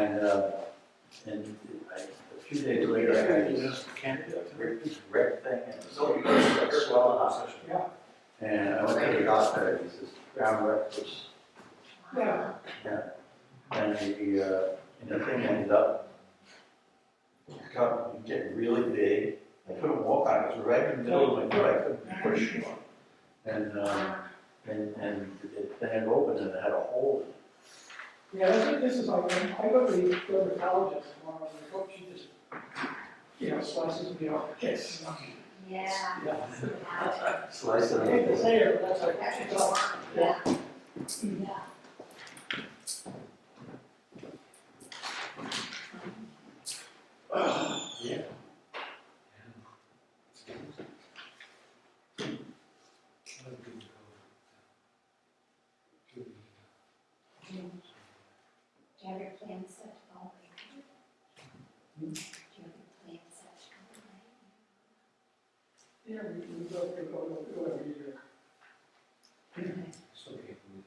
And a few days later, I had this red thing, and so it was swelling up. Yeah. And I went to the doctor, and he says, ground reckless. Yeah. Yeah. And the thing ended up getting really big. I couldn't walk on it, it was right in the middle of my foot, I couldn't push it. And it then opened and it had a hole in it. Yeah, this is like, I go to the dermatologist tomorrow, and I hope she just, slices me off the kiss. Yeah. Yeah. Slice it I hate to up. say it, but that's like, it's all, yeah. Yeah. Yeah. Do you have your plans set to go away? Do you have your plans set to go away? Yeah, we go every year. So we can move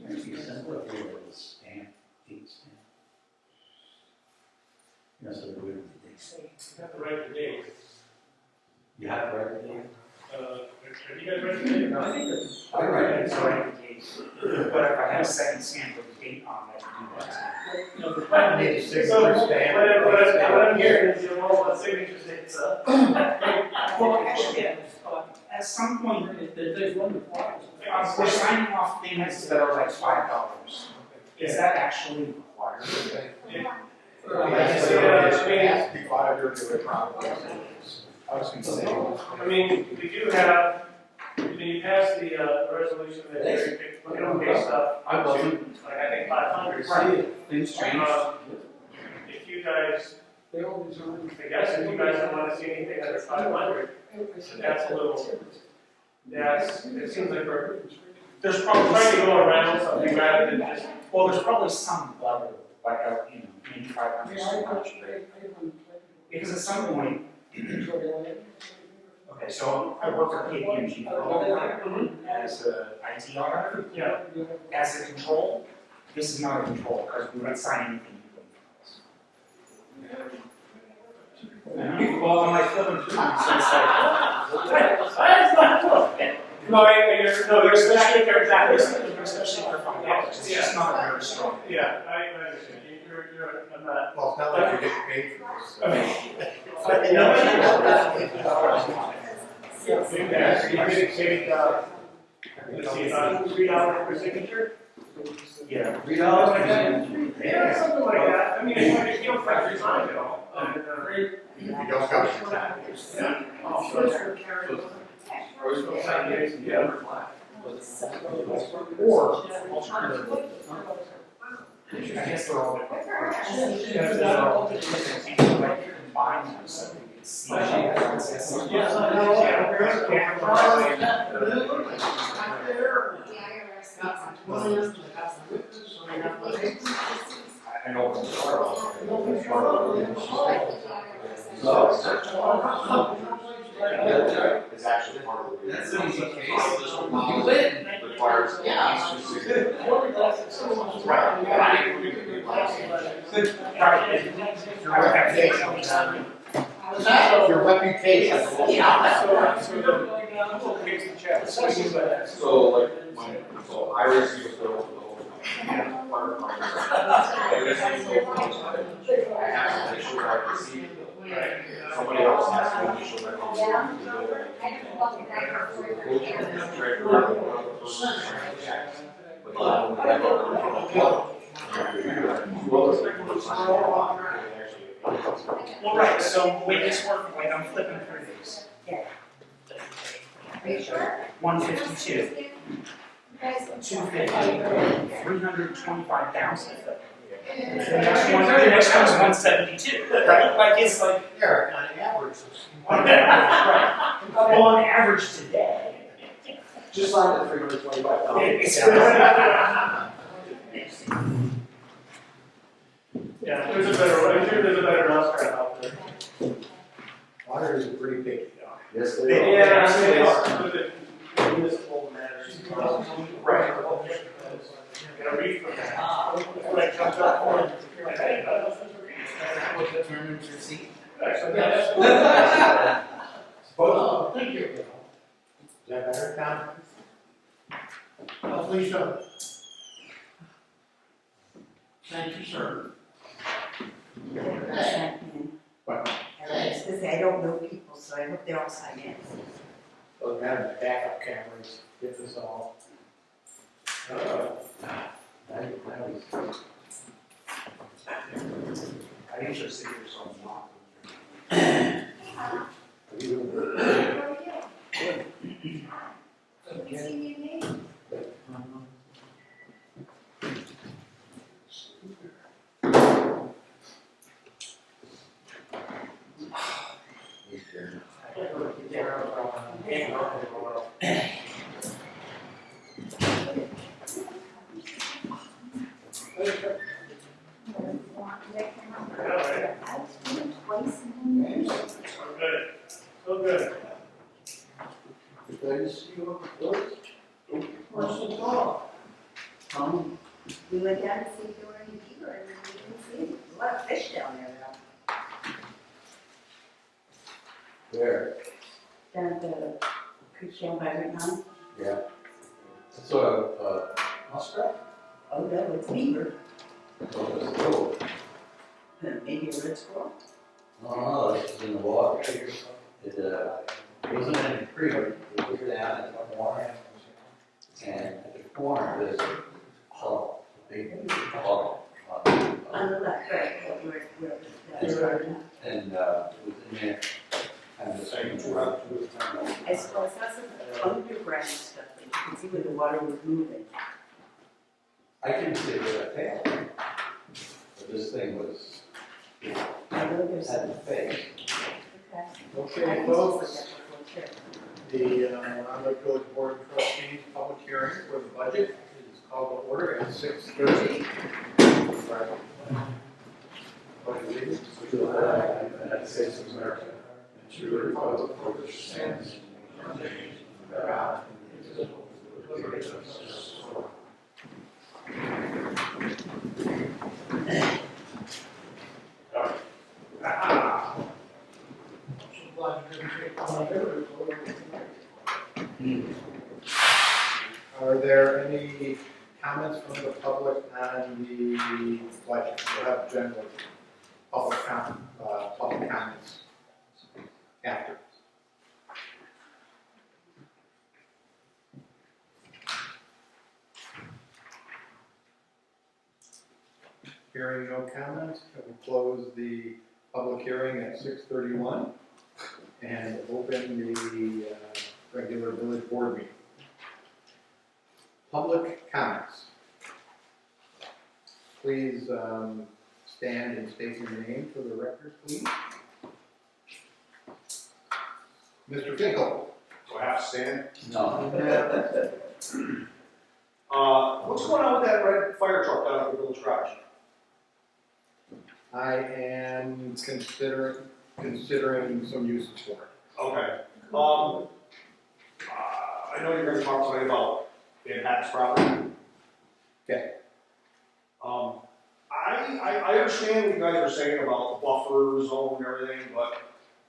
You sent it over with a stamp, date stamp. So we would. You have to write the date. You have to write the date? Have you guys written the date? I think that's. I write it, so I can date. But if I have a second stamp with a date on it, I can do that. The plan is. So, what I'm hearing is you're all on signature dates, Well, actually, at some point, There's one before. we're signing off things that are like $5. Is that actually required? I mean, we do have, you passed the resolution that you're looking at pay stuff. I wasn't. Like, I think 500. Right, things change. If you guys, They always are. I guess if you guys don't want to see anything under 500, that's a little, it seems like we're There's probably trying to go around something rather than just. well, there's probably some level, like maybe 500 is too much, but because at some point, okay, so I work at KPMG for a long time as an IT auditor. Yeah. As a control, this is not a control because we don't sign anything. Well, on my phone too, so it's like. No, especially if they're that, Especially for $5, it's just not very strong. yeah, I understand, I'm not. Well, it's not like you're getting paid for this. Let's see, $3 per signature? Yeah. $3? Yeah, something like that, I mean, if you don't press your time at all. You don't got your time. Yeah. Yeah. Or alternatively, I guess they're all combine them so we can see. I know. It's actually part of the. That's an easy case. You win. Requires. Yeah. Your reputation. So like, so I receive a bill for the whole company. I have to make sure I receive it. Somebody else has to make sure that Well, right, so wait, it's working, wait, I'm flipping through these. Are you sure? 152, 250, 325,000. The next one's 172. Like it's like, Yeah, on average. right. Well, on average today. Just signed at $325. It's Yeah, there's a better, I'm sure there's a better mousetrap out there. Water is pretty picky, though. Yes, they are. Yeah, they are, but the municipal matters. Right. Gotta read from that. That's what I jumped up for. What determines your seat? Oh, thank you. Is that better, Tom? Oh, please don't. Thank you, sir. What? I was gonna say, I don't know people, so I hope they all sign in. Doesn't matter, the backup cameras, get this all. I usually see there's some lock. How are you? Haven't seen your name. I've seen him twice in 1 year. So good, so good. Good to see you on the board. What's the call? We went down to see if there were any deer, and we didn't see any. There's a lot of fish down there though. Where? Down at the creek down by Rittenhouse. Yeah. So, muskrat? Oh, no, it's beaver. So it's cool. Maybe a red squirrel. No, this is in the water. It wasn't in the creek, it was down in the water. And at the corner, there's a hole, a big hole. On the left, right, where And it was in there, and the same throughout. I saw some underground stuff, that you can see where the water was moving. I couldn't see it with a tail. But this thing was, I know there's had the face. Okay. Okay, folks, the Rhinebeck Village Board of Trustees public hearing for the budget is called to order at 6:30. To the flag of the United States of America, and to the republic for which it stands, one nation, under God, indivisible, with liberty and justice for all. Are there any comments from the public on the budget? We'll have general public comments after. Hearing no comments, I will close the public hearing at 6:31 and open the regular village board meeting. Public comments. Please stand and state your name for the record, please. Mr. Finkel. Do I have to stand? No. What's going on with that red fire truck down at the village garage? I am considering some uses for it. Okay. I know you're gonna talk to me about Dan Hatt's property. Okay. I understand what you guys are saying about the buffer zone and everything, but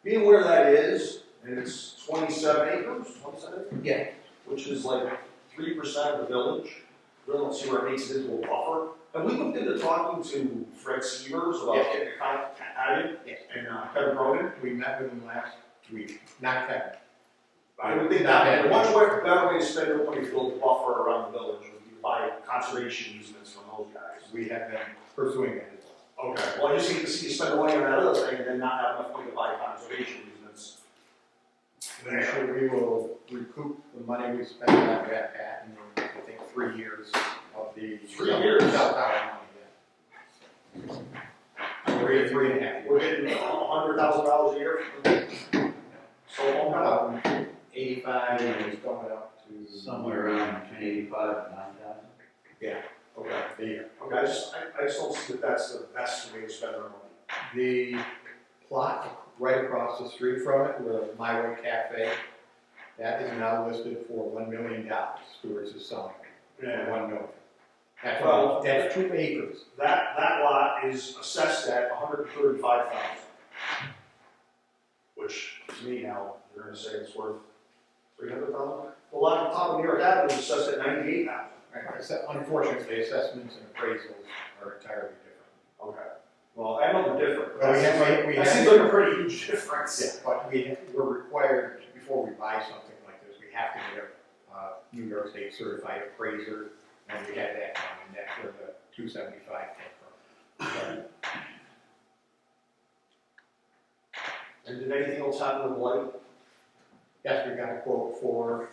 being where that is, and it's 27 acres, 27? Yeah. Which is like 3% of the village. Really don't see where it makes it into a buffer. Have we looked into talking to Fred Severs about getting a contact at it? Yes. And Kevin Cronin? We met with him last week, not Kevin. I would think that would be a much better way to spend your money to build a buffer around the village would be to buy conservation easements from those guys. We have been pursuing that as well. Okay, well, I just hate to see you spend money on that other thing and then not have enough money to buy conservation easements. I'm sure we will recoup the money we spent on that in, I think, 3 years of the. 3 years? Cell tower money, Three and a half. We're getting $100,000 a year. So long out. About 85, and it's going up to. Somewhere around between 85 and 9,000. Okay. The, Okay, I just don't see that that's the best way to spend our money. the plot right across the street from it, the My Way Cafe, that is now listed for $1 million. Stewart's is selling it for $1 million. That's 2 acres. That lot is assessed at $135,000. Which, to me now, you're gonna say it's worth $300,000? The lot on top of New York Avenue is assessed at $98,000. Right. Unfortunately, assessments and appraisals are entirely different. Okay. Well, I know they're different, but But that seems like a pretty huge difference. Yeah, but we're required, before we buy something like this, we have to get a New York State certified appraiser, and we had that done, and that's where the 275 came from. And did anything else happen with light? Yes, we got a quote for,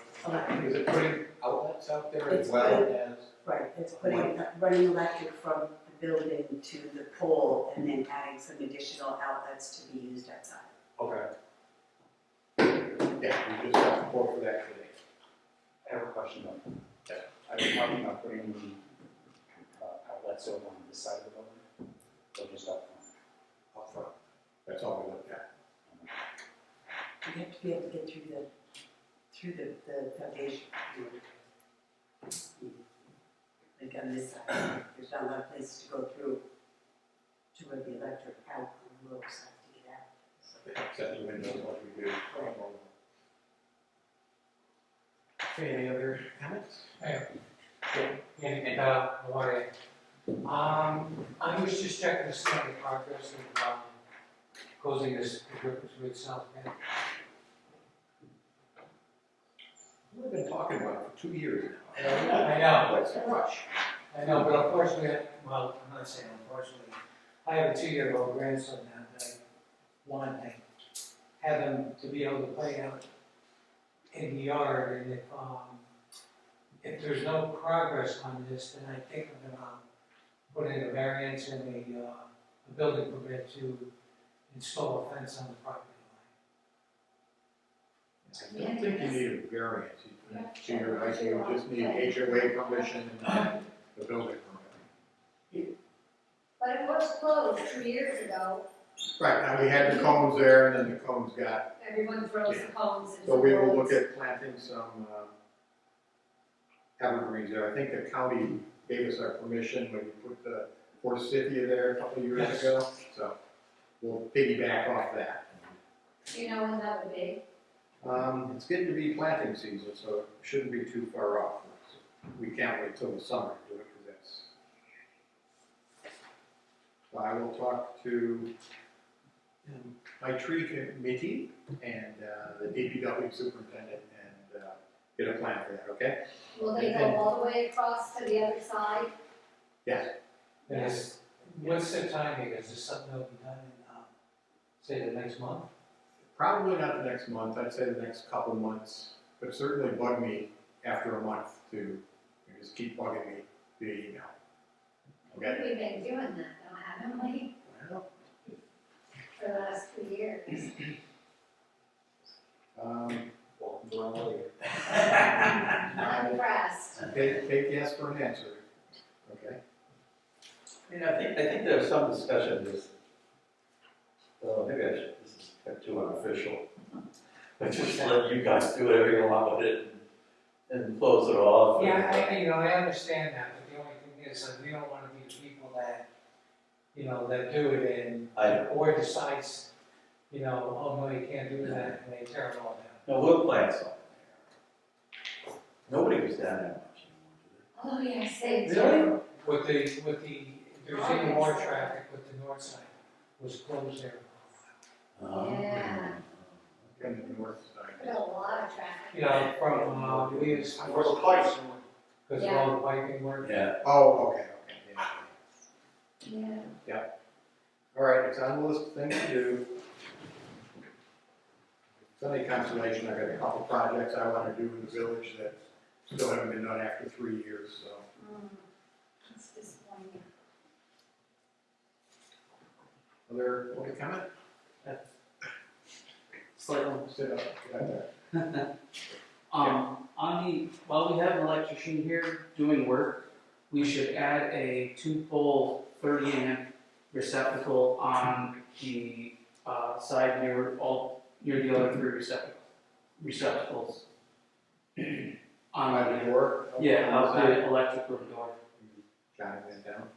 is it putting outlets out there as It's well putting- as? Right, it's putting, running electric from the building to the pole and then adding some additional outlets to be used outside. Okay. Yeah, we just got a quote for that today. I have a question though. Yeah. Are you talking about putting the outlets over on this side of the building? Or just up front? Up front. That's all we looked at. You have to be able to get through the foundation. Like on this side, there's not a lot of places to go through to where the electric out on the road side to get out. So, Set the windows like we do. Right. Okay, any other comments? And, how are you? I was just checking to see on the progress of, closing this Griffith Street South End. We've been talking about it for 2 years now. I know, What's the rush? I know, but unfortunately, well, I'm not saying unfortunately, I have a 2-year-old grandson now that I want to have him to be able to play out in the yard, and if there's no progress on this, then I think I'm gonna put in a variance and a building permit to install a fence on the property line. I don't think you need a variance. You're right, you just need HOA permission and the building permit. But it was closed 2 years ago, Right, now we had the cones there, and then the cones got, everyone throws the cones into the so we will look woods. at planting some evergreens there. I think the county gave us our permission when we put the forsythia there a couple of years Yes. ago, so we'll piggyback off that. Do you know when that would be? It's getting to be planting season, so it shouldn't be too far off. We can't wait till the summer to do it, because that's. I will talk to my tree committee and the DPW superintendent and get a plan for that, okay? Will they go all the way across to the other side? Yes. Yes. What's the timing? Is this something that'll be done in, say, the next month? Probably not the next month, I'd say the next couple months, but certainly bug me after a month to just keep bugging me via email. Okay? We've been doing that though, haven't we, Well, for the last 2 years? Welcome to our life. I'm impressed. take yes for an answer, okay? I think there was some discussion this, maybe I should, this is too unofficial. But just let you guys do whatever you want with it and close it off. Yeah, I understand that, but the only thing is that we don't want to be the people that, that do it and, or decides, oh, no, you can't do that, and they tear it all down. No, we'll plant something there. Nobody was down there much Oh, yes, they do. Really? With there's even more traffic with the north side, was closed there. anymore. Yeah, On the north side. there's a lot of traffic. From, Lee's, For the pipes. because of all the piping work. Yeah, Oh, okay, yeah. Yeah. All right, it's on the list of things to do. It's only consolation, I've got a couple projects I want to do in the village that still haven't been done after 3 years, so. It's disappointing. Other public comment? Slightly. Sit up, get out there. While we have an electrician here doing work, we should add a 2-pole 30 amp receptacle on the side near the other 3 receptacles. On the door? Yeah, out the electric room door. Jotting that down.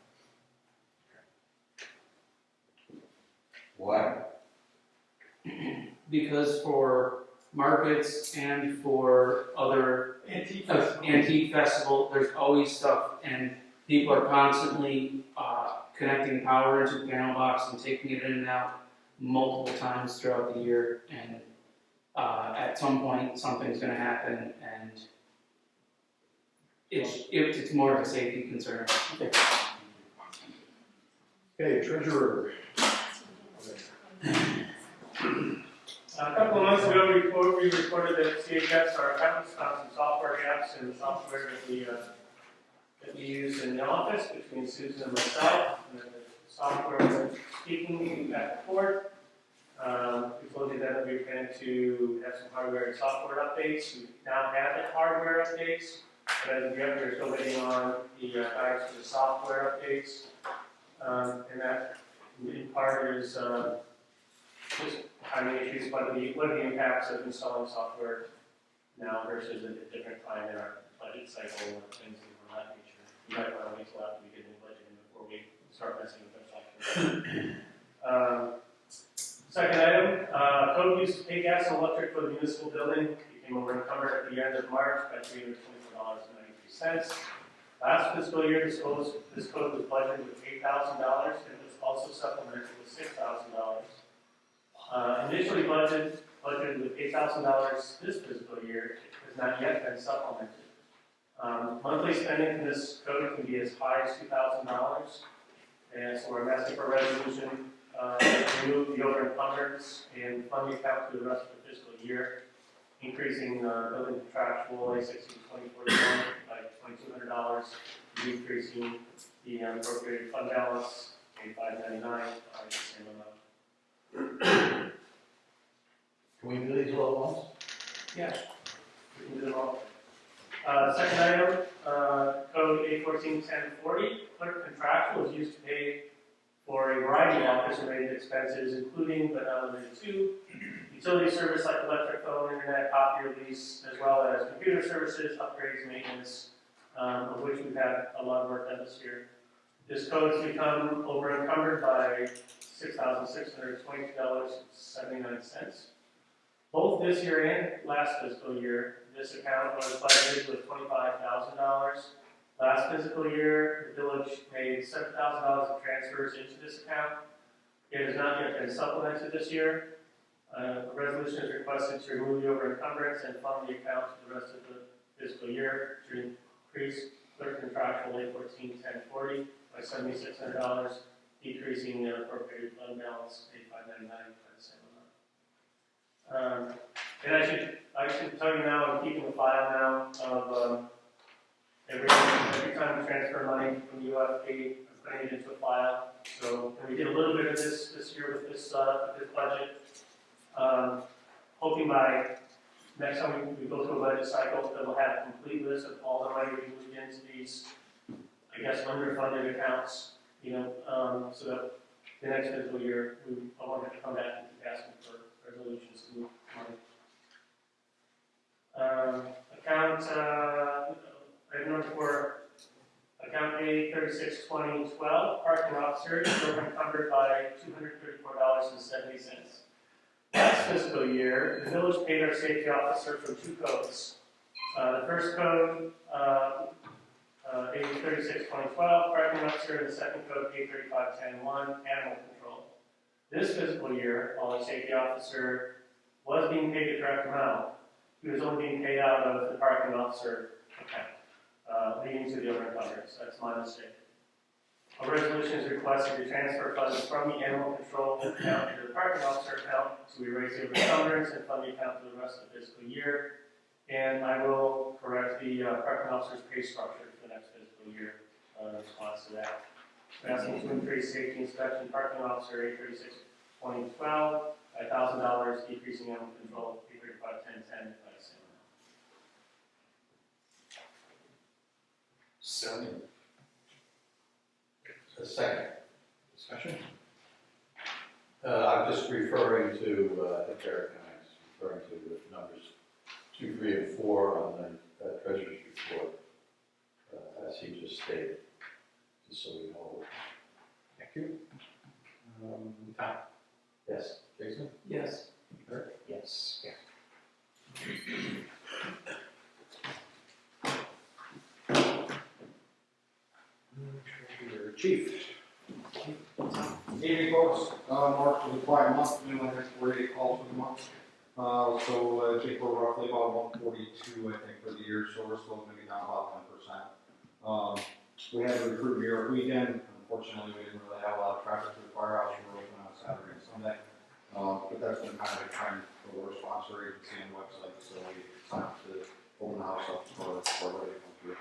Why? Because for markets and for other antique festival, there's always stuff, and people are constantly connecting power into the panel box and taking it in and out multiple times throughout the year, and at some point something's going to happen, and it's more of a safety concern. Okay, treasurer. A couple of months ago, we reported that CHS, our accountants, found some software gaps in the software that we use in the office between Susan and myself. And the software was speaking back and forth. We told you that we plan to have some hardware and software updates. We now have the hardware updates, but as of yet, we're still waiting on the guides for the software updates. And that in part is just timing issues. What are the impacts of installing software now versus a different time in our budget cycle and things of that nature? You might want to wait till after we get the budget in before we start messing with our software. Second item, code use to pay gas and electric for the municipal building became over encumbered at the end of March by $324.93. Last fiscal year, this code was budgeted with $8,000 and was also supplemented with $6,000. Initially budgeted with $8,000 this fiscal year, has not yet been supplemented. Monthly spending from this code can be as high as $2,000, and so we're asking for a resolution to remove the over encumbrance and fund the account for the rest of the fiscal year, increasing building contractual A60 to 2041 by $2,200, decreasing the appropriated fund balance A599 by the same amount. Can we do these all at once? Yeah, we can do them all. Second item, code A141040, clerk contractual is used to pay for a variety of office-related expenses, including but not limited to utility service like electric, phone, internet, copier lease, as well as computer services, upgrades, maintenance, of which we've had a lot of work done this year. This code has become over encumbered by $6,622.79. Both this year and last fiscal year, this account was budgeted with $25,000. Last fiscal year, the village made $7,000 of transfers into this account. It has not yet been supplemented this year. A resolution is requested to remove the over encumbrance and fund the account for the rest of the fiscal year to increase clerk contractual A141040 by $7,600, decreasing the appropriated fund balance $8,599 by the same amount. And I should tell you now, I'm keeping a file now of every time we transfer money from UFP, I'm putting it into a file. So and we did a little bit of this year with this budget. Hoping by next time we go through a budget cycle, that we'll have a complete list of all the money we moved into these, I guess, underfunded accounts. So that the next fiscal year, I won't have to come back and keep asking for resolutions to move money. Item number 4, account A362012, parking officer, is over encumbered by $234.70. Last fiscal year, the village paid our safety officer for 2 codes. The first code, A362012, parking officer, and the second code, A3510-1, animal control. This fiscal year, while the safety officer was being paid the correct amount, he was only being paid out of the parking officer account, leading to the over encumbrance. That's my mistake. A resolution is requested to transfer funds from the animal control account to the parking officer account to erase the over encumbrance and fund the account for the rest of the fiscal year. And I will correct the parking officer's pay structure for the next fiscal year in response to that. We're asking to increase safety inspection parking officer 836.12 by $1,000, decreasing animal control 835.1010 by the same amount. Second. A second. Discussion? I'm just referring to, I think Eric and I is referring to the numbers 2, 3, and 4 on the treasurer's report, as he just stated, just so we know. Thank you. Tom? Yes. Jason? Yes. Eric? Yes. Treasurer Chief? Evening, folks. March was a quiet month, we only had 48 calls for the month. So I think we're roughly about 142, I think, for the year, so we're still gonna be down about 10%. We had a recruit New York weekend. Unfortunately, we didn't really have a lot of traffic to the firehouse. We were open on Saturday and Sunday. But that's been kind of a trend for the sponsor agency and website, so we decided to open the house up for everybody to come through.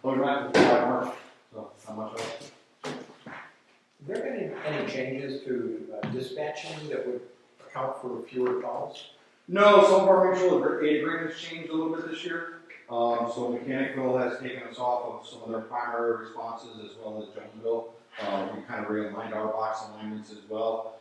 Other than that, it's a quiet March, so not much else. Have there been any changes to dispatching that would account for fewer calls? No, some of our mutual aid agreements changed a little bit this year. So Mechanicville has taken us off of some of their primary responses as well as Jonesville. We kind of realigned our box alignments as well.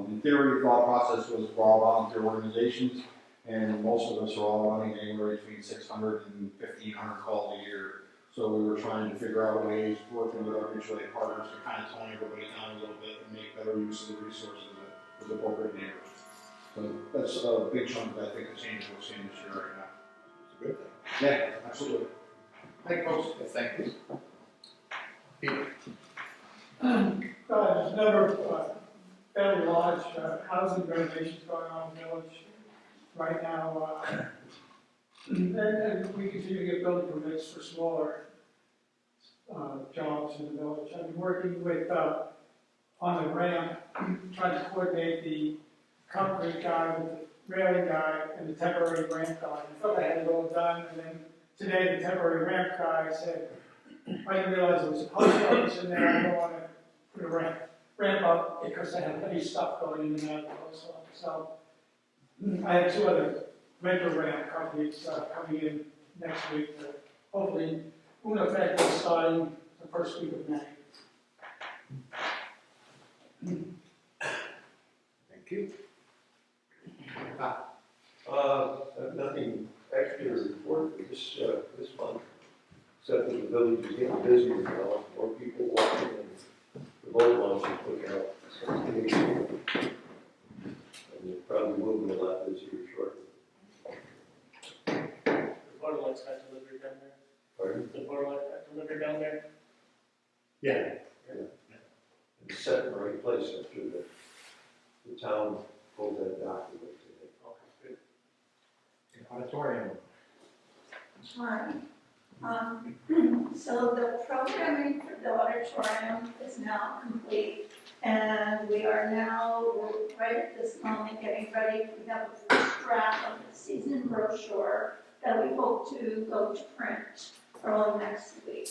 In theory, the thought process was we're all volunteer organizations, and most of us are all running anywhere between 600 and 1,500 calls a year. So we were trying to figure out ways, working with our mutual aid partners, to kind of tone everybody down a little bit and make better use of the resources that the appropriate neighbors. So that's a big chunk of, I think, the changes we're seeing this year right now. It's a good thing. Yeah, absolutely. Thank you, folks. Yes, thank you. Peter? There's a number of fairly large housing renovations going on in the village right now. And we continue to get building permits for smaller jobs in the village. I've been working with, on the ramp, trying to coordinate the concrete guy with the railing guy and the temporary ramp guy. I thought I had it all done, and then today the temporary ramp guy said, I didn't realize there was a post office in there, I don't want to put a ramp up because I have heavy stuff going in and out of the post office. So I have 2 other rental ramp companies coming in next week. Hopefully, Una Effect is starting the first week of May. Thank you. Nothing extra to report for this month, except that the village is getting busier now, more people walking and the boat launch is putting out. So it's getting busy. And it probably will be a lot busier shortly. The portal lights got delivered down there? Pardon? The portal light got delivered down there? Yeah. It's set in the right place after the town pulled that document today. Okay, good. Auditorium. Hi. So the programming for the auditorium is now complete, and we are now, right at this moment, getting ready. We have a first draft of the season brochure that we hope to go to print early next week.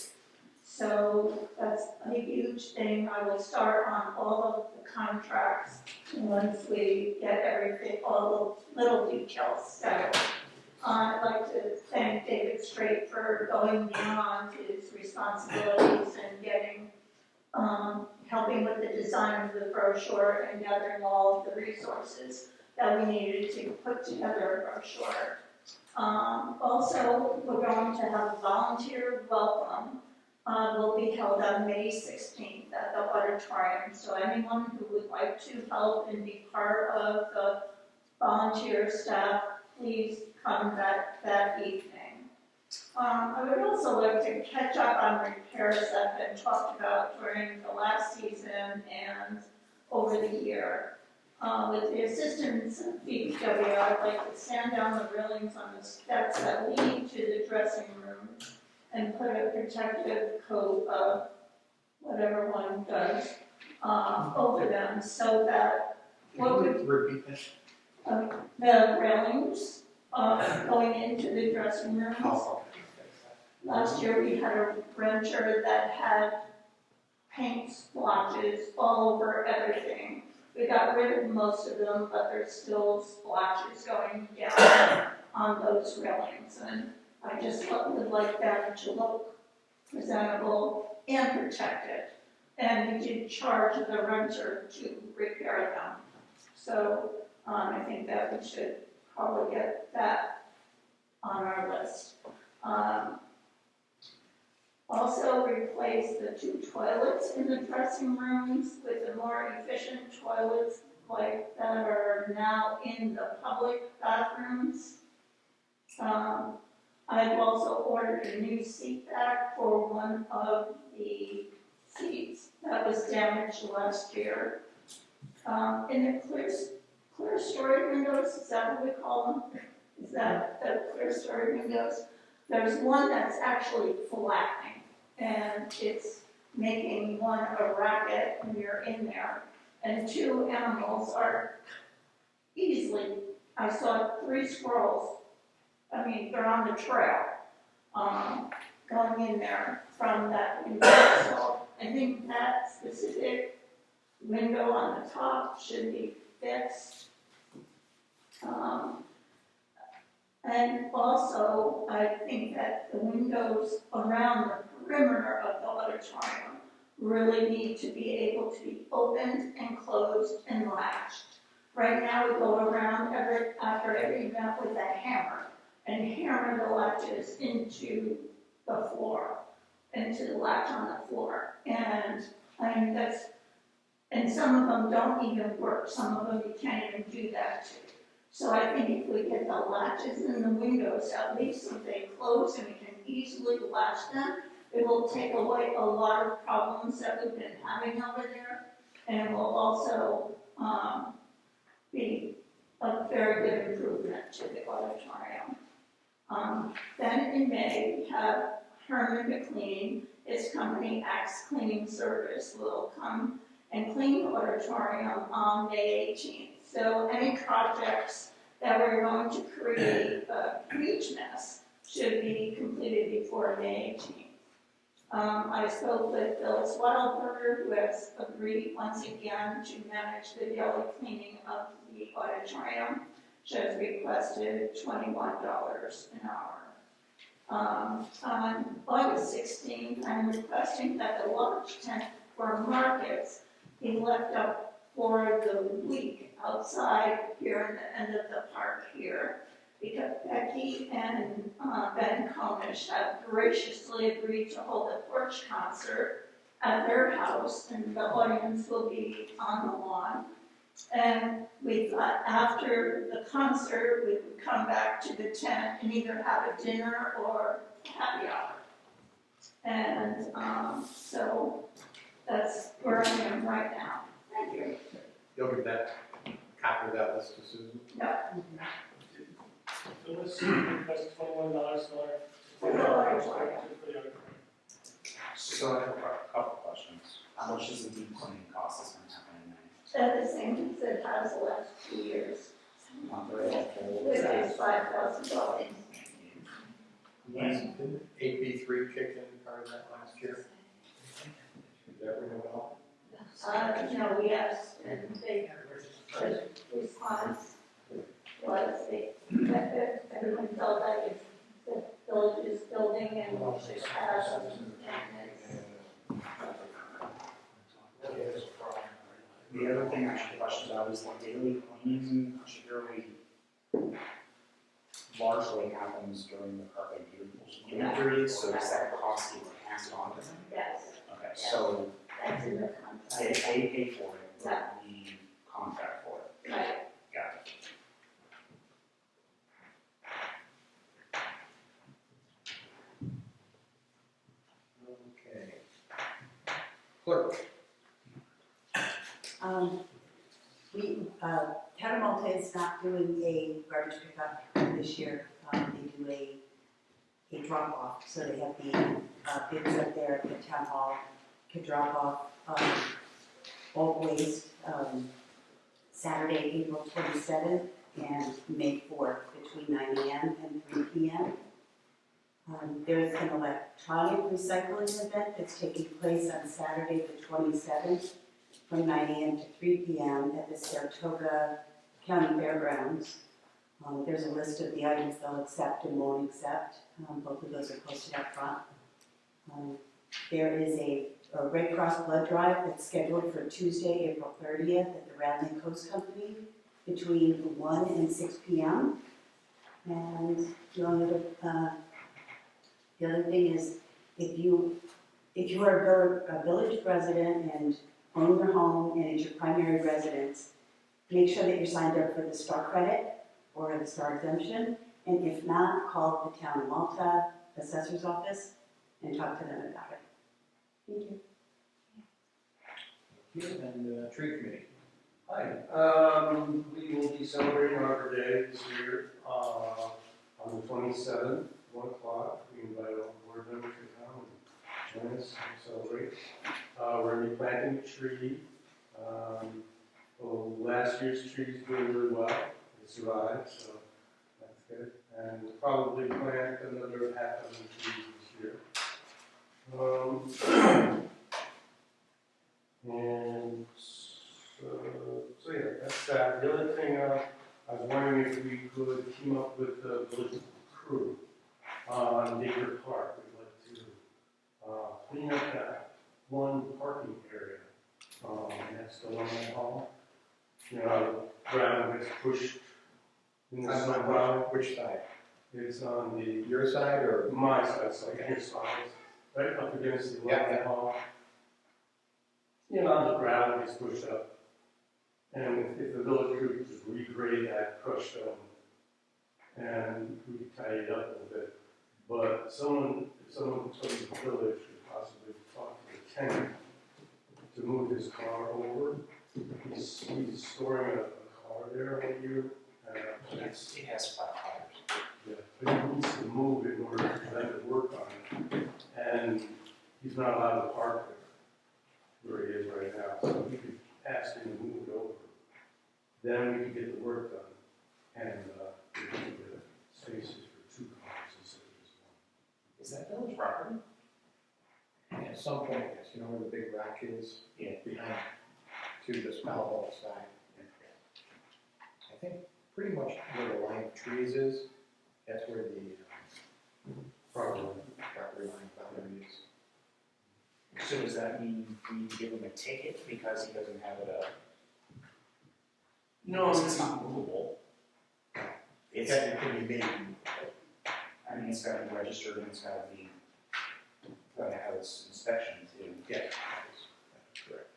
So that's a huge thing. I will start on all of the contracts once we get everything, all the little details settled. I'd like to thank David Strait for going beyond his responsibilities and getting, helping with the design of the brochure and gathering all of the resources that we needed to put together a brochure. Also, we're going to have a volunteer welcome. Will be held on May 16th at the auditorium. So anyone who would like to help and be part of the volunteer staff, please come that evening. I would also like to catch up on repairs that have been talked about during the last season and over the year. With the assistance of VBApril, I'd like to sand down the railings on the steps that lead to the dressing room and put a protective coat of whatever one does over them so that Repeat this. the railings going into the dressing rooms. Oh, Last year we had a renter that had paint splotches all over everything. We got rid of most of them, but there's still splotches going down on those railings. And I just would like them to look presentable and protected. And we did charge the renter to repair them. So I think that we should probably get that on our list. Also replace the 2 toilets in the dressing rooms with the more efficient toilets like that are now in the public bathrooms. I've also ordered a new seat back for one of the seats that was damaged last year. In the clear story windows, is that what we call them? Is that the clear story windows? There's one that's actually flattening, and it's making one a racket when you're in there. And 2 animals are easily, I saw 3 squirrels, I mean, they're on the trail, going in there from that window. So I think that specific window on the top should be fixed. And also, I think that the windows around the perimeter of the auditorium really need to be able to be opened and closed and latched. Right now, we go around after every event with a hammer and hammer the latches into the floor, into the latch on the floor. And I mean, and some of them don't even work. Some of them you can't even do that to. So I think if we get the latches in the windows, at least if they close and we can easily latch them, it will take away a lot of problems that we've been having over there. And it will also be a very good improvement to the auditorium. Then in May, we have Herman McLean, his company Axe Cleaning Service, will come and clean the auditorium on May 18th. So any projects that we're going to create a huge mess should be completed before May 18th. I spoke with Phyllis Wildberger, who has agreed once again to manage the daily cleaning of the auditorium. She has requested $21 an hour. On August 16th, I'm requesting that the large tent for markets be left up for the week outside here at the end of the park here, because Becky and Ben Comish have graciously agreed to hold a porch concert at their house, and the audience will be on the lawn. And we thought after the concert, we would come back to the tent and either have a dinner or happy hour. And so that's where I am right now. Thank you. You'll give that, copy of that list to Susan? Yep. Phyllis, request $21 For the auditorium. So I have a couple questions. How much does the deep cleaning cost this one happening At the same as it has the last 2 years, now? Not very helpful. which is $5,000. Didn't AB3 kick in part of that last year? Did that ring a bell? No, yes, and they, the response was that everyone felt like it's the village's building and we should have some maintenance. The other thing I had questions about is the daily cleaning, particularly largely happens during the carpet unit period, so does that cost get passed on to them? Yes, Okay, so that's in the they contract. pay for it, but we contract for it. Right. Got it. Okay. Clerk. Town of Malta is not doing a garbage pickup this year. They do a drop off, so they have the bins up there at the town hall, can drop off bulk waste Saturday, April 27th and May 4th between 9 a.m. and 3 p.m. There's an electronic recycling event that's taking place on Saturday, the 27th, from 9 a.m. to 3 p.m. at the Saratoga County Fairgrounds. There's a list of the items they'll accept and won't accept. Both of those are posted up front. There is a Red Cross blood drive that's scheduled for Tuesday, April 30th at the Radley Coast Company between 1 and 6 p.m. And the other thing is, if you are a village resident and own your home and it's your primary residence, make sure that you're signed up for the Star Credit or the Star Exemption, and if not, call the Town of Malta Assessor's Office and talk to them about it. Thank you. And tree committee. Hi, we will be celebrating Arbor Day this year, on the 27th, 1 o'clock. We invite all board members to come and join us and celebrate. We're gonna be planting a tree. Well, last year's trees did really well. They survived, so that's good. And we'll probably plant another half dozen trees this year. And so yeah, that's that. The other thing, I was wondering if we could team up with the village crew on Baker Park. We'd like to clean up that one parking area next to London Hall. You know, ground gets pushed in the snow. Which side? It's on the Your side or? my side, so I guess right up against the London Hall. You know, the ground gets pushed up. And if the village could just regrade that crushed stone, and we could tidy it up a little bit. But if someone from the village could possibly talk to the tenant to move his car over. He's storing a car there all year. It has flat tires. Yeah, but he needs to move in order for them to work on it. And he's not allowed to park there where he is right now. So we could ask him to move it over. Then we could get the work done. And we could get spaces for 2 cars instead of just 1. Is that village property? At some point, yes, you know where the big rock is? Yeah. Behind, to the Spalhall side. I think pretty much where the line of trees is, that's where the property line boundary is. So does that mean we give him a ticket because he doesn't have it up? No, Because it's not movable. It's, It can be made. I mean, it's gotta be registered and it's gotta be, gotta have its inspection too. Yeah, that's correct.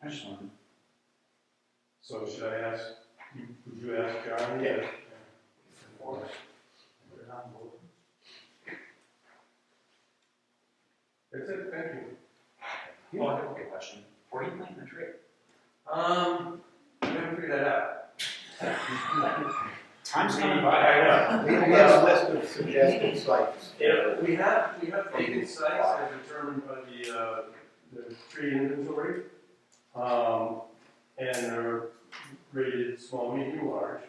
I just wondered. So should I ask, would you ask John? Yeah. Of course. That's it, thank you. Oh, I have a quick question. Where are you planting the tree? We haven't figured that out. Time's coming by. I know. We have a list of suggested sites. Yeah, we have vacant sites as determined by the tree inventory. And they're rated small, medium, large.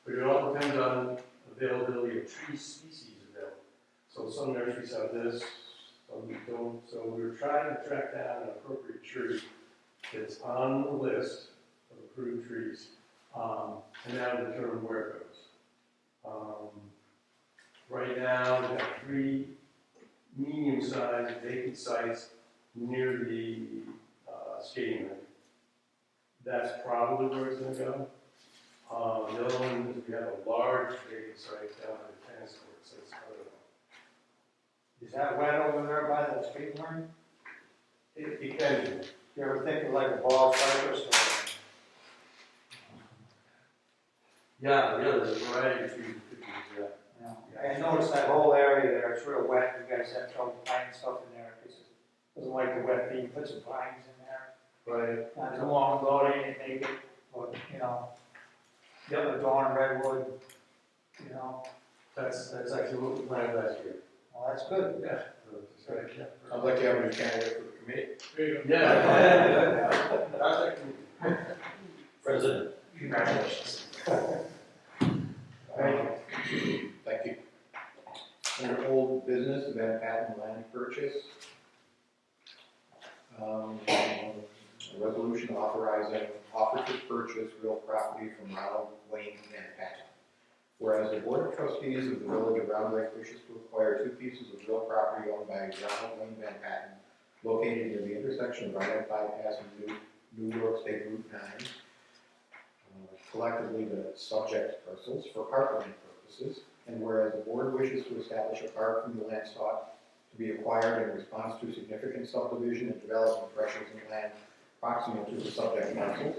But it all depends on availability of tree species available. So some nurseries have this, some don't. So we were trying to track down an appropriate tree that's on the list of approved trees, and now determine where it goes. Right now, we have 3 medium-sized vacant sites near the skating rink. That's probably where it's going to go. The other one is we have a large vacant site down at the tennis courts. That's part of it. Is that wet over there by the skate rink? It can be. You ever think of like a ball cypress or? Yeah, there's a variety of trees you could use, I noticed that whole area there, it's real wet, you guys have trouble finding stuff in there, because it doesn't like the wet feet, put some pines in there. Right. Not too long ago, they didn't make it, but, you know, the other dawn redwood, you know, That's actually what we planted last year. well, that's good. Yeah. That's right, yeah. Sounds like you have a new candidate for the committee. There you go. Yeah. That's actually. President. Congratulations. Thank you. Under old business, Van Patten land purchase. A resolution authorizing offer to purchase real property from Ronald Wayne Van Patten. Whereas the Board of Trustees of the Village of Round Lake wishes to acquire 2 pieces of real property owned by Ronald Wayne Van Patten located near the intersection of Round Lake Bypass and New York State Route 9, collectively the subject parcels for parkland purposes. And whereas the board wishes to establish a park from the land sought to be acquired in response to significant subdivision and development pressures in land proximal to the subject parcels.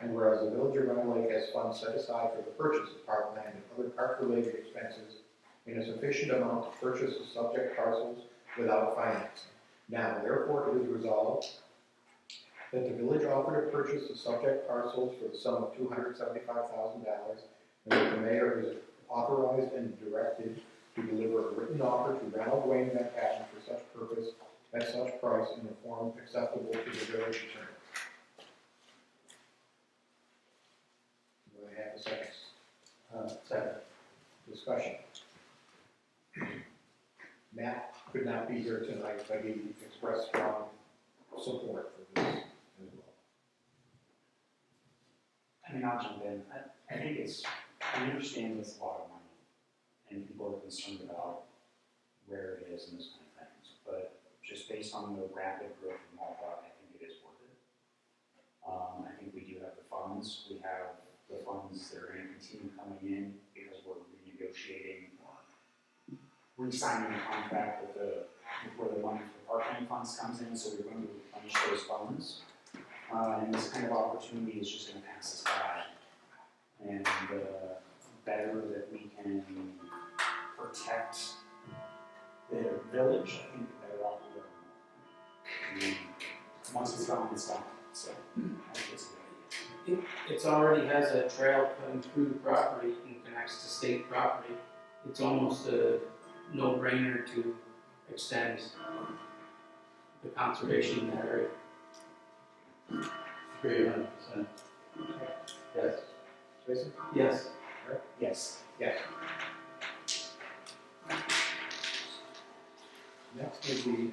And whereas the Village of Round Lake has funds set aside for the purchase of parkland and other park-related expenses in a sufficient amount to purchase the subject parcels without financing. Now, therefore, it is resolved that the village offer to purchase the subject parcels for the sum of $275,000, and that the mayor is authorized and directed to deliver a written offer to Ronald Wayne Van Patten for such purpose at such price in a form acceptable to the village attorney. Do I have a second? Second. Discussion. Matt could not be here tonight, but he expressed strong support for this as well. I mean, I'll jump in. I think I understand it's a lot of money, and people are concerned about where it is and those kind of things. But just based on the rapid growth of Malta, I think it is worth it. I think we do have the funds. We have the funds that are going to continue coming in because we're renegotiating, re-signing the contract with where the money for the parkland funds comes in. So we're going to replenish those funds. And this kind of opportunity is just going to pass us by. And better that we can protect the village, I think the better off we are. I mean, once it's gone, it's gone. So I think it's a good idea. It already has a trail cutting through the property and connects to state property. It's almost a no-brainer to extend the conservation in that area. 300%. Yes. Jason? Yes. Yes. Yes. Next is the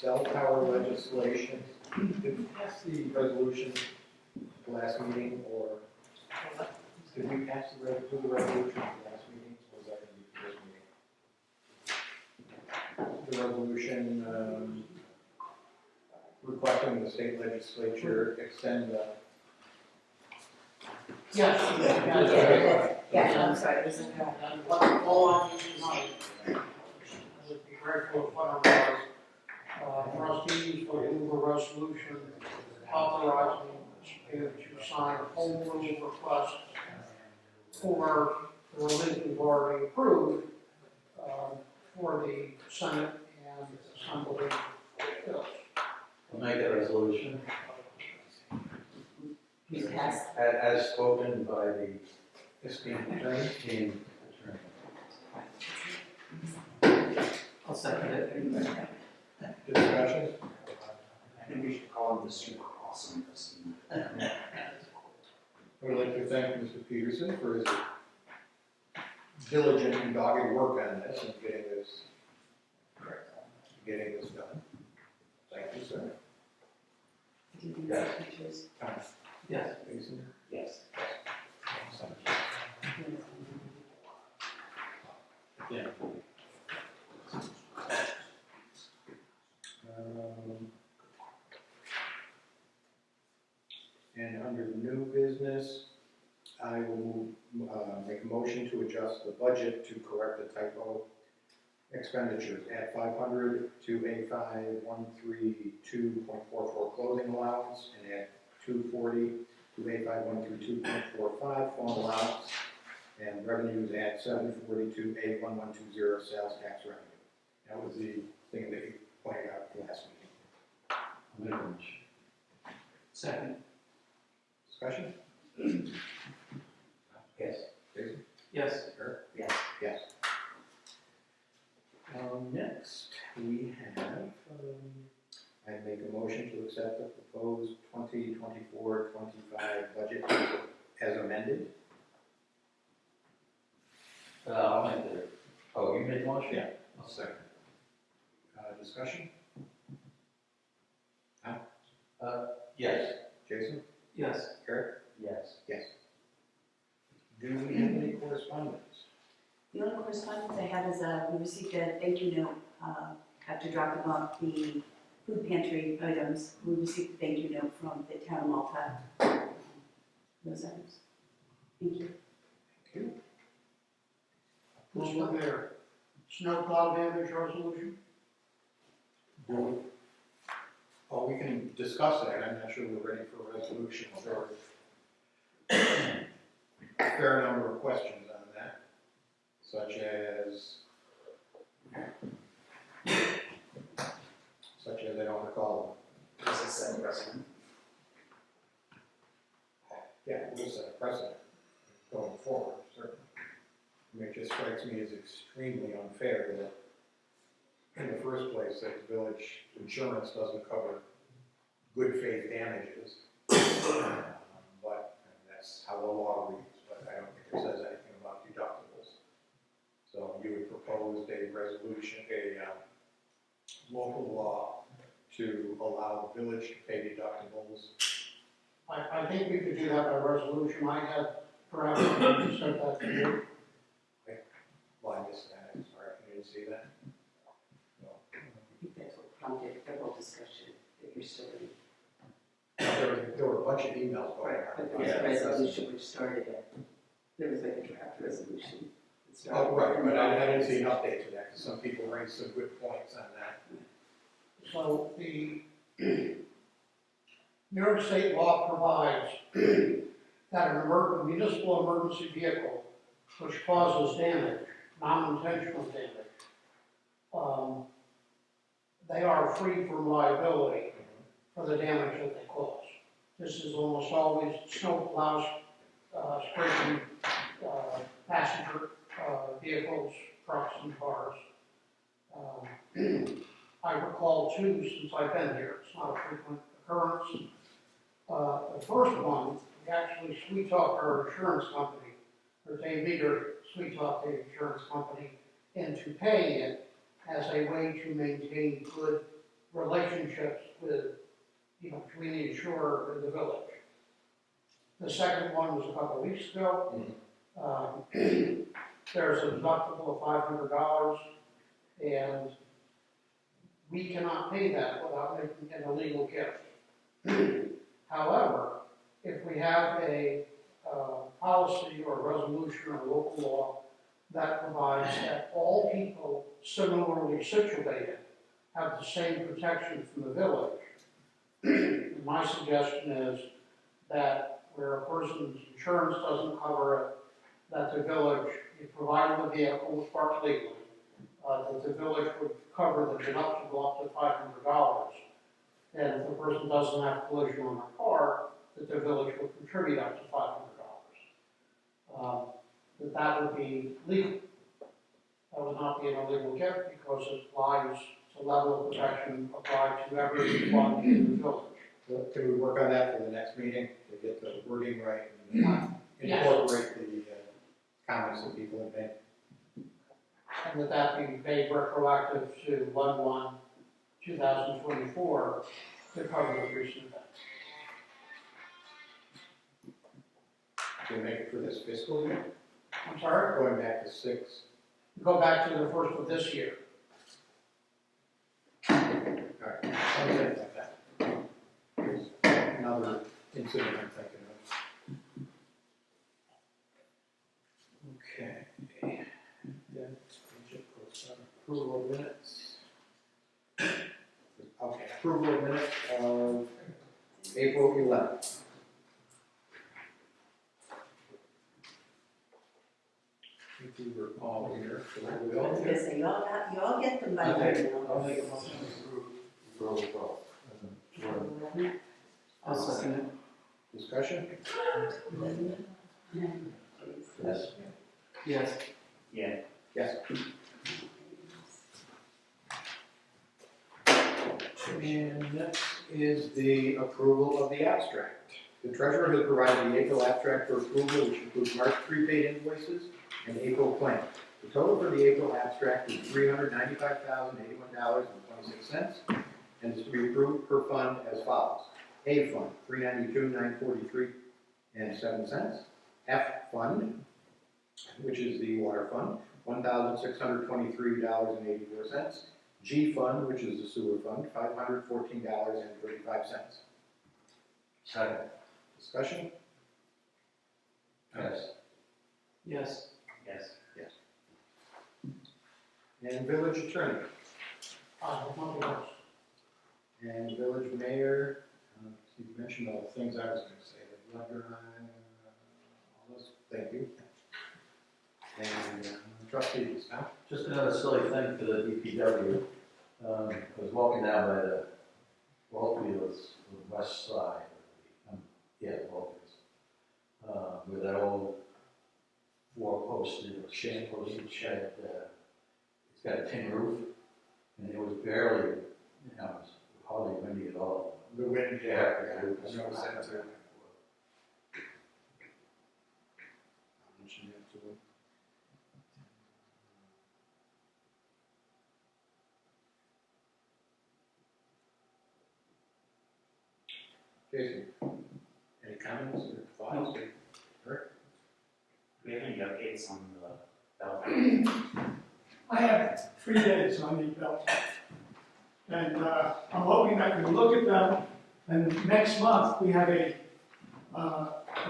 cell tower legislation. Did we pass the resolution last meeting, or did we pass the resolution last meeting, or was that going to be for this meeting? The resolution requesting the state legislature extend the. Yeah, I'm sorry, it was in there. All I need tonight, I would be grateful if one of our trustees would move a resolution authorizing you to sign a home rule request for the relief we've already approved for the Senate and Assembly bills. I'll make that resolution You passed. as spoken by the Esteemed attorney. esteemed attorney. I'll second it. Discussion? I think we should call him the super awesome person. I would like to thank Mr. Peterson for his diligent and dogged work on this and getting this done. Thank you, sir. Do you need some pictures? Yes. Jason? Yes. Yeah. And under new business, I will make a motion to adjust the budget to correct the typo expenditures. Add 500 to A5132.44 clothing allowance, and add 240 to A5132.45 phone allowance, and revenues at 740 to A1120 sales tax revenue. That was the thing that you pointed out last meeting. I'll make a motion. Second. Discussion? Yes. Jason? Yes. Eric? Yes. Yes. Next, we have, I make a motion to accept the proposed 2024-25 budget as amended. I'll make the, oh, you made the motion? Yeah. I'll second. discussion? Yes. Jason? Yes. Eric? Yes. Yes. Do we have any correspondence? The only correspondence I have is, we received a thank you note, after dropping off the food pantry items. We received a thank you note from the town of Malta. Those items. Thank you. Mr. Mayor, snow plow damage resolution? Well, we can discuss that, I'm not sure we're ready for a resolution, so a fair number of questions on that, such as, I don't recall. Does it set precedent? Yeah, we'll set a precedent going forward, certainly. I mean, it just strikes me as extremely unfair that, in the first place, that the village insurance doesn't cover good faith damages. But that's how the law reads, but I don't think it says anything about deductibles. So you would propose a resolution, a local law to allow the village to pay deductibles. I think we could do that by resolution. I had perhaps sent that to you. Well, I missed that, I'm sorry, I didn't see that. No. I think that's what prompted the whole discussion that you're starting. There were a bunch of emails going But on. there was a resolution which started it. There was like a draft resolution. that started Oh, right, it. but I didn't see an update to that, because some people raised some good points on that. So the New York State law provides that a municipal emergency vehicle which causes damage, non-intentional damage, they are free from liability for the damage that they cause. This is almost always snow plows, scraping passenger vehicles, trucks and cars. I recall two since I've been here. It's not a frequent occurrence. The first one, we actually sweet talked our insurance company, or Dave Meager sweet talked the insurance company into paying it as a way to maintain good relationships with, between the insurer and the village. The second one was a couple of weeks ago. There's a deductible of $500, and we cannot pay that without making an illegal gift. However, if we have a policy or a resolution or local law that provides that all people similarly situated have the same protection from the village, my suggestion is that where a person's insurance doesn't cover it, that the village, if provided the vehicle was parked legally, that the village would cover the deductible up to $500. And if the person doesn't have collision on their car, that the village would contribute up to $500. That would be legal. That would not be an illegal gift because it applies to level of protection applied to everyone in the village. Can we work on that for the next meeting, to get the wording right and incorporate the comments that people have made? And that be made retroactive to 1/1/2024 to cover the recent events. Can we make it for this fiscal year? I'm sorry? Going back to 6. Go back to the first of this year. All right, something like that. Here's another incident I'm thinking of. Okay. Approval of minutes. Okay, approval of minutes of April 11th. If you were all here, so we I all was gonna say, you all get them by Okay. now. I'll make a motion to approve. I'll second it. Discussion? Yes. Yes. Yeah. Yes. And next is the approval of the abstract. The treasurer has provided the April abstract for approval, which includes March prepaid invoices and April claim. The total for the April abstract is $395,081.26, and is to be approved per fund as follows. A fund, $392,943.07. F fund, which is the water fund, $1,623.84. G fund, which is the sewer fund, $514.35. Second. Discussion? Yes. Yes. Yes. And village attorney. Nothing else. And village mayor, you mentioned all the things I was going to say, the letter, all those, thank you. And trustees, huh? Just another silly thing for the DPW. I was walking down by the ball fields, the west side, ball fields, with that old four-posted shed, it's got a tin roof, and it was barely, it was hardly windy at all. The wind, Yeah, I noticed that too. I'll mention that to him. Jason, any comments or thoughts? Rick? Do we have any updates on the bell? I have 3 days on the belt. And I'm hoping I can look at them, and next month we have a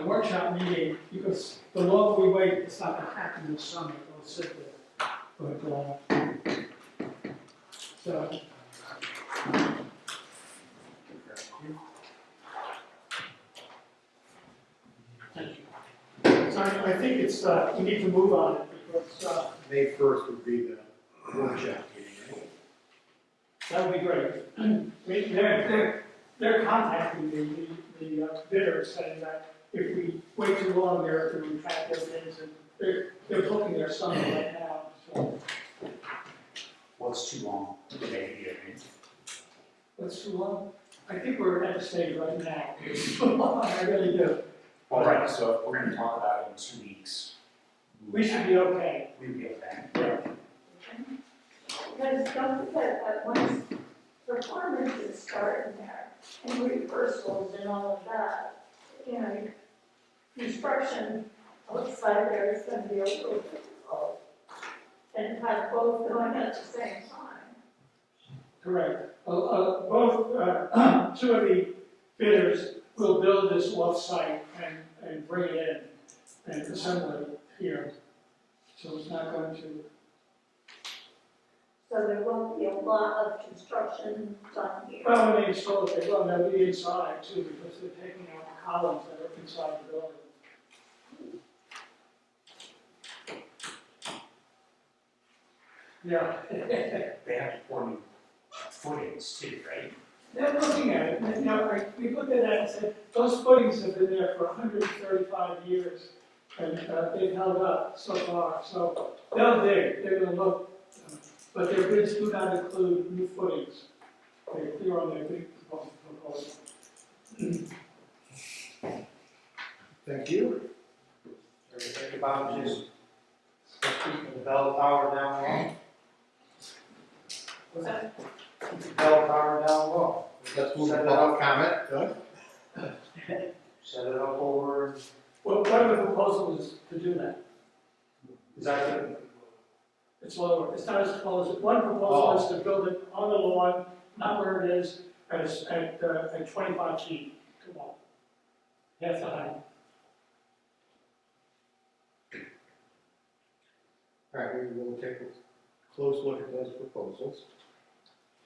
workshop meeting, because the longer we wait, it's not going to happen this summer, it'll sit there. But, so. So I think it's, we need to move on it, because May 1st would be the workshop meeting, right? that would be great. They're contacting the bidders, saying that if we wait too long, they're going to retract their bids, and they're booking their summer right now, so. What's too long to make the agreement? What's too long? I think we're at the stage right now. I really do. All right, so if we're gonna talk about it in 2 weeks. We should be okay. We'd be okay. Yeah. Because don't forget that once performances start in there, and rehearsals and all of that, construction outside there is gonna be a little difficult. And have both going at the same time. Correct. Both, 2 of the bidders will build this off-site and bring it in and assemble it here. So it's not going to. So there won't be a lot of construction done here. Well, when they install it, they'll be inside too, because they're taking out the columns that are inside the building. Yeah. They have to pour new footings too, right? They're looking at it, and, we looked at that and said, those footings have been there for 135 years, and they've held up so far, so they'll dig, they're gonna look, but their bids do not include new footings. They're clear on their big proposal. Thank you. Think about just keeping the bell tower down low. What's that? Keep the bell tower down low. Let's move to public comment, Doug. Set it up over. Well, part of the proposal is to do that. Is that the? It's lower, it's not as close, one proposal is to build it on the lawn, not where it is, at 25 feet, come on. Half the height. All right, we will take a close look at those proposals.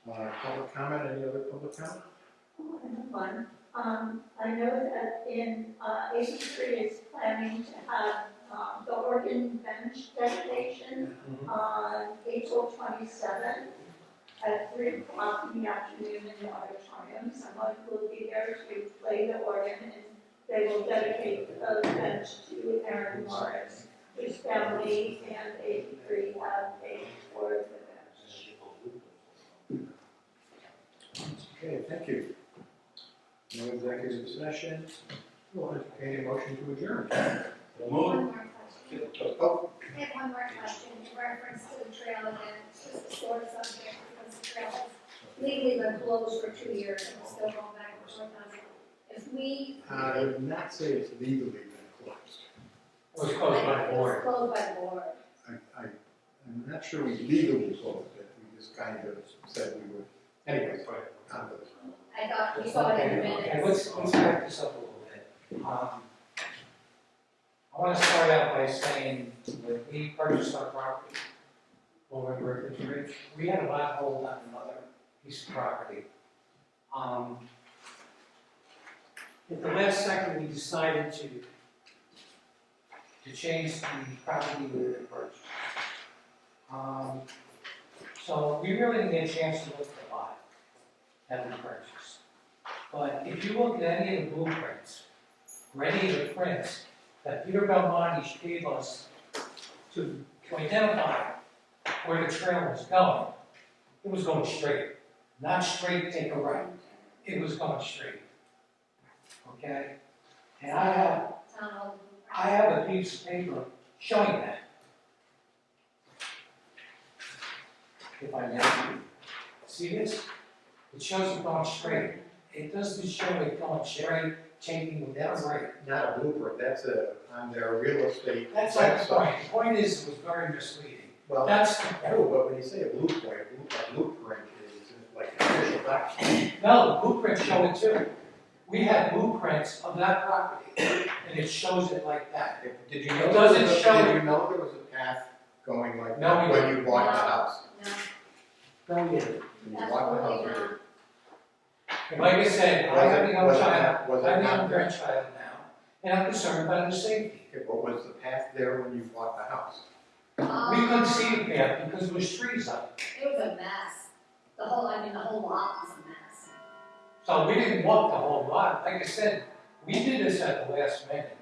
Public comment, any other public comment? One, I know that in, AC3 is planning to have, the organ bench dedication on April 27th at 3 o'clock in the afternoon in the auditorium. Someone will be there to play the organ, and they will dedicate the bench to Aaron Morris, whose family and AC3 have paid for the bench. Okay, thank you. No executive session. We'll entertain a motion to adjourn. One more question. Oh, I have one more question. reference to the trail again, it's just a sore subject, because the trail has legally been closed for 2 years, and we're still going back and forth on it. If we. I would not say it's legally been closed. It was closed by the board. It was closed by the board. I'm not sure we legally closed it, we just kind of said we would. Anyways, on to this. I thought we saw it in the Okay, minutes. let's back this up a little bit. I want to start out by saying, when we purchased our property over in Berkeley Ridge, we had a lot hold on another piece of property. At the last second, we decided to change the property we had purchased. So we really didn't get a chance to look at the lot that we purchased. But if you look at any of the blueprints, or any of the prints that Peter Belmonte gave us to identify where the trail was going, it was going straight. Not straight, take a right. It was going straight. Okay? And I have a piece of paper showing that. If I may. See this? It shows it going straight. It doesn't show it going straight, taking without right. Not a blueprint, that's on their real estate That's not the website. point. The point is, it was very misleading. Well, That's, no, but when you say a blueprint is like an official document. no, the blueprints show it too. We had blueprints of that property, and it shows it like that. Did you It know doesn't there was show- did you know there was a path going like No, that we when didn't. you bought the house? No, No, yeah. When you bought the house, absolutely or- not. And like I said, I have a young Was it child, not- was it I have a not young there? grandchild now, and I'm concerned about his safety. Okay, what was the path there when you bought the house? We couldn't see the path because there was trees up. It was a mess. The whole lot was a mess. So we didn't walk the whole lot. Like I said, we did this at the last minute.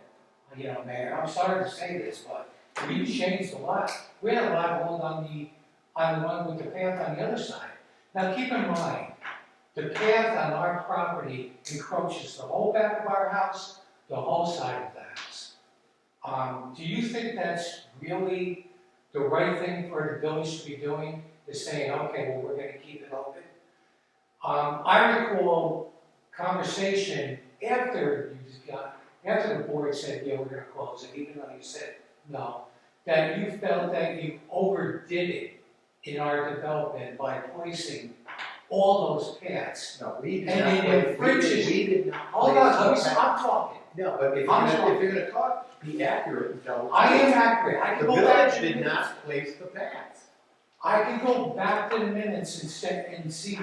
You know, Mayor, I'm sorry to say this, but we changed the lot. We had a lot hold on the one with the path on the other side. Now keep in mind, the path on our property encroaches the whole back of our house, the whole side of the house. Do you think that's really the right thing for the village to be doing, is saying, okay, well, we're gonna keep it open? I recall conversation after the board said, yeah, we're gonna close it, even though you said no, that you felt that you overdid it in our development by placing all those paths. No, we did And not. it infringes. We did not. Hold on, let me, place the I'm path. talking. No, but if you're gonna talk, be accurate and tell. I am accurate, I The can go back village to the did minutes. not place the paths. I can go back to the minutes and see,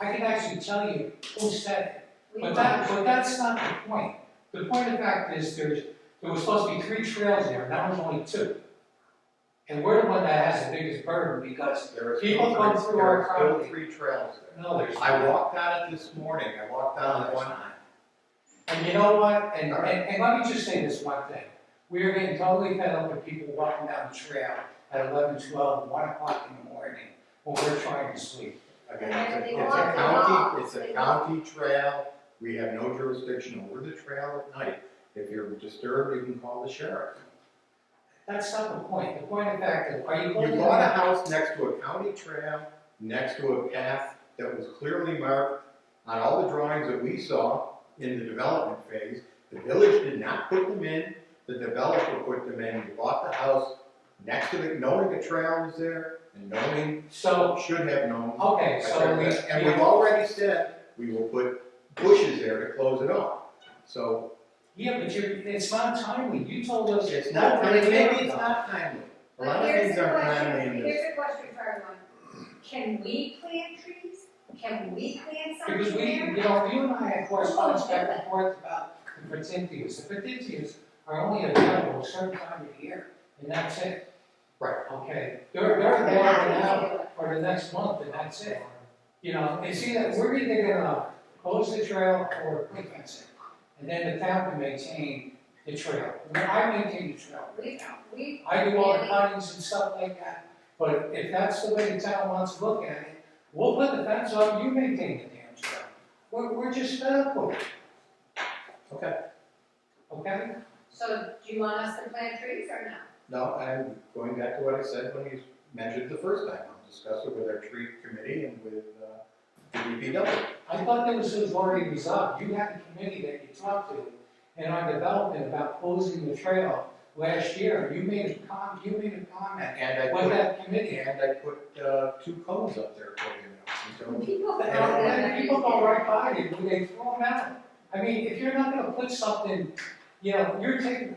I can actually tell you who said it. But that's not the point. The point of the fact is there was supposed to be 3 trails there, and now there's only 2. And we're the one that has the biggest burden because There are people still come three- through there our are still property. 3 trails there. No, there's I not. walked on it this morning, I walked No, on there's one. not. And you know what? And All right. let me just say this one thing. We are getting totally fed up with people walking down the trail at 11, 12, 1 o'clock in the morning when we're trying to sleep. Again, And it's they a walk the county, dogs. it's a county trail, we have no jurisdiction over the trail at night. If you're disturbed, you can call the sheriff. That's not the point. The point of the fact is, are you You going to? bought a house next to a county trail, next to a path that was clearly marked on all the drawings that we saw in the development phase. The village did not put them in, the developer put them in. You bought the house next to knowing the trail was there, and knowing, So, should have known. okay, so And we've already said, we will put bushes there to close it off. So, yeah, but it's not timely. You told us. it's not, over a maybe year it's ago. not timely. A But lot of here's things the aren't question, timely in this. here's a question for everyone. Can we plant trees? Can we plant something Because there? you and I had correspondence back and forth about the Fertentias. The Fertentias are only available a certain time of year, and that's it. Right. Okay, they're available now for the next month, and that's it. You know, and see that we're either gonna close the trail or fence it, and then the town can maintain the trail. I maintain the trail right now. I do all the cuttings and stuff like that, but if that's the way the town wants to look at it, we'll put the fence up, you maintain the damn trail. We're just fed up with it, Okay. okay? So do you want us to plant trees or no? No, I'm going back to what I said mentioned the first time, I'll discuss it with our tree committee and with, the DPW. I thought that was already resolved. You had a committee that you talked to in our development about closing the trail last year. You made a comment And I with put, that committee. and I put, 2 cones up there for you now. People And throw them. then people go right by it, and they throw them out. I mean, if you're not gonna put something, you know,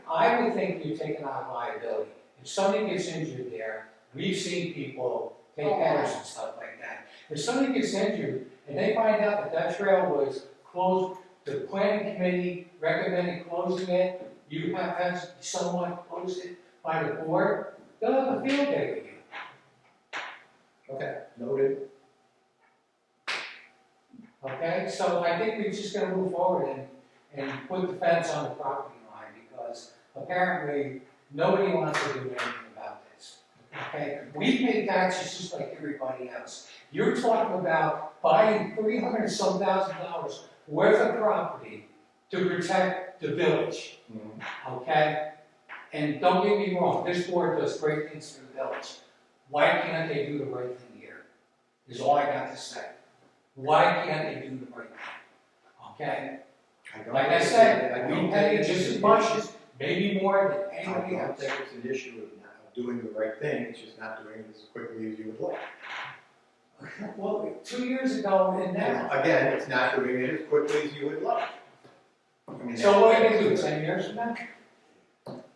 I would think you're taking on liability. If somebody gets injured there, we've seen people take headers and stuff like that. If somebody gets injured and they find out that that trail was closed, the planning committee recommended closing it, you have had someone close it by the board, they'll have a field day with you. Okay, noted. Okay, so I think we're just gonna move forward and put the fence on the property line, because apparently nobody wants to do anything about this. Okay, we pay taxes just like everybody else. You're talking about buying $300,000 worth of property to protect the village, okay? And don't get me wrong, this board does great things for the village. Why can't they do the right thing here? Is all I got to say. Why can't they do the right thing? Okay? Like I said, we pay just as much, maybe more than anybody I don't else. think it's an issue of doing the right thing, it's just not doing it as quickly as you would like. Well, 2 years ago and now. Again, it's not doing it as quickly as you would like. I mean, So what are you gonna do, 10 years from now?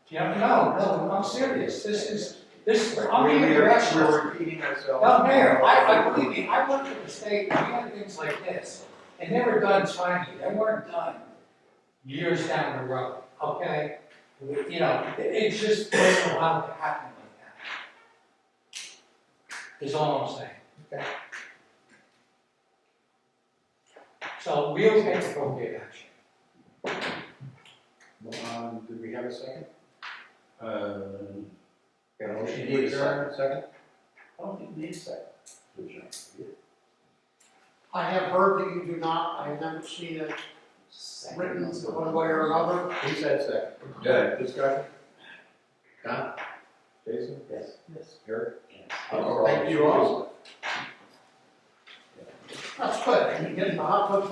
Yeah, no, I'm serious. This, I'm being directional. We're repeating ourselves. No, Mayor, I believe me, I worked for the state, we had things like this, and they were done timely, they weren't done years down the road, okay? You know, it just wasn't allowed to happen like that. Is all I'm saying. Okay. So we'll take appropriate action. Did we have a second? You Motion need a to adjourn, second? I don't think you need a second. I have heard that you do not, I have never seen it written one way or another. Who said second? Good. Discussion? Don? Jason? Yes. Yes. Eric? Yes. Thank you all. That's good, and you get the hot tub